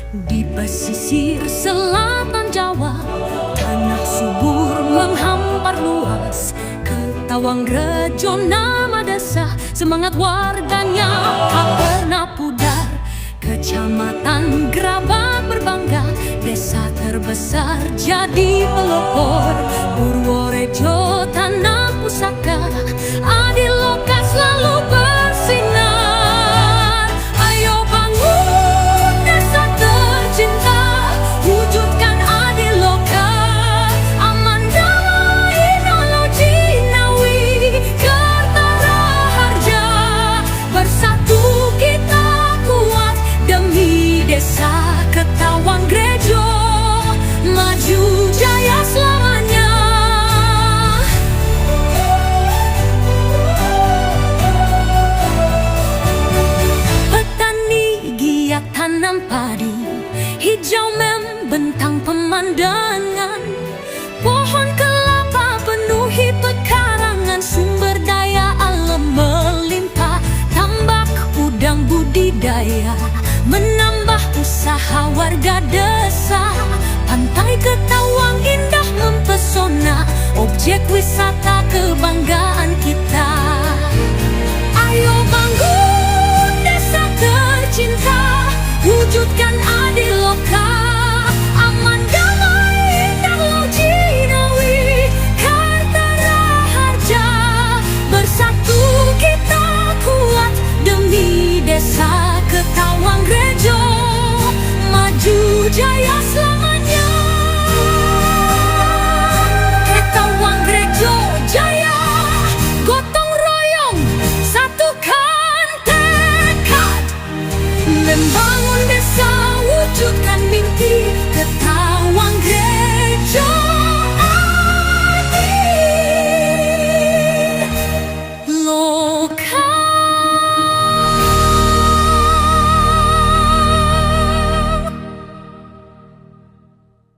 Di pesisir selatan Jawa, tanah subur menghampar luas. Ketawangrejo nama desa, semangat warganya tak pernah pudar. Kecamatan Grabak berbangga, desa terbesar jadi pelopor. Purworejo tanah pusaka, Adiloka selalu bersinar. Ayo bangun desa tercinta, wujudkan Adiloka. Aman damai Nolo Jinawi, Kertaraharja. Bersatu kita kuat demi desa Ketawangrejo, maju jaya selamanya. Petani giat tanam padi, hijau membentang pemandangan. Pohon kelapa penuhi pekarangan, sumber daya alam melimpah. Tambak udang budidaya menambah usaha warga desa. Pantai Ketawang indah mempesona, objek wisata kebanggaan kita. Ayo bangun desa tercinta, wujudkan Adiloka. Aman damai Nolo Jinawi, Kertaraharja. Bersatu kita kuat demi desa Ketawangrejo, maju jaya.